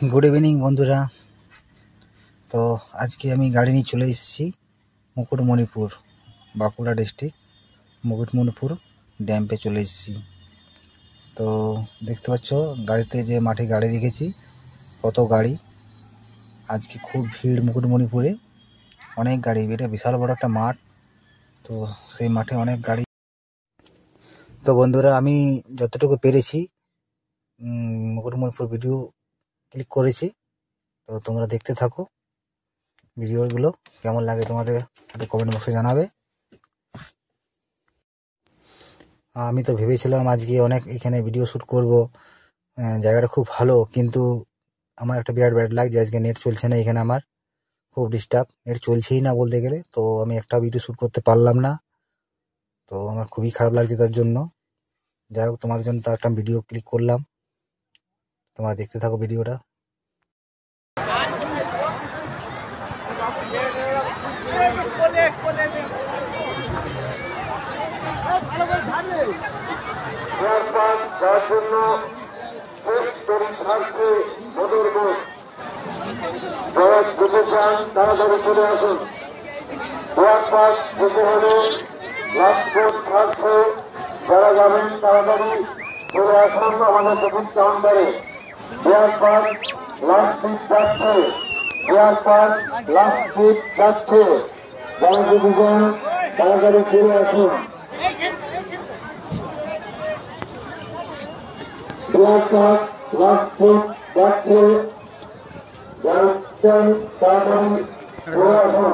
Good evening बंधुरा। तो आज के आमी गाड़ी निये चले एसेछि मुकुटमणिपुर बाँकुड़ा डिस्ट्रिक्ट मुकुटमणिपुर डैम पे चले एसेछि। तो देखते पाচ্ছো गाड़ीते जे माठे गाड़ी रेखेछि कत गाड़ी। आज के खूब भीड़ मुकुटमणिपुरे, अनेक गाड़ी, এটা বিশাল বড় একটা মাঠ। তো সেই মাঠে অনেক গাড়ি। তো বন্ধুরা আমি যতটুকু পেরেছি মুকুটমণিপুর ভিডিও ক্লিক করেছি। তো তোমরা দেখতে থাকো ভিডিওগুলো, কেমন লাগে তোমাদের একটু কমেন্ট বক্সে জানাবে। আমি তো ভেবেছিলাম আজকে অনেক এখানে ভিডিও শ্যুট করব, জায়গাটা খুব ভালো, কিন্তু আমার একটা বিরাট ব্যাড লাগছে আজকে নেট চলছে না এখানে, আমার খুব ডিস্টার্ব, নেট চলছেই না বলতে গেলে। তো আমি একটা ভিডিও শ্যুট করতে পারলাম না, তো আমার খুবই খারাপ লাগছে তার জন্য। যাই হোক তোমাদের জন্য তো একটা ভিডিও ক্লিক করলাম, তোমরা দেখতে থাকো ভিডিওটা। যার জন্য ছাড়ছে যারা যেতে চান তাড়াতাড়ি চলে আসুন। যেতে হলে লাস্ট বোট ছাড়ছে, যারা যাবেন তাড়াতাড়ি চলে আসুন আমাদের টিকিট কাউন্টারে। লাস্ট সিট যাচ্ছে, লাস্ট সিট যাচ্ছে, যারা যেতে চান তাড়াতাড়ি চলে আসুন। লাস্ট সিট যাচ্ছে, যারা তাড়াতাড়ি চলে আসুন।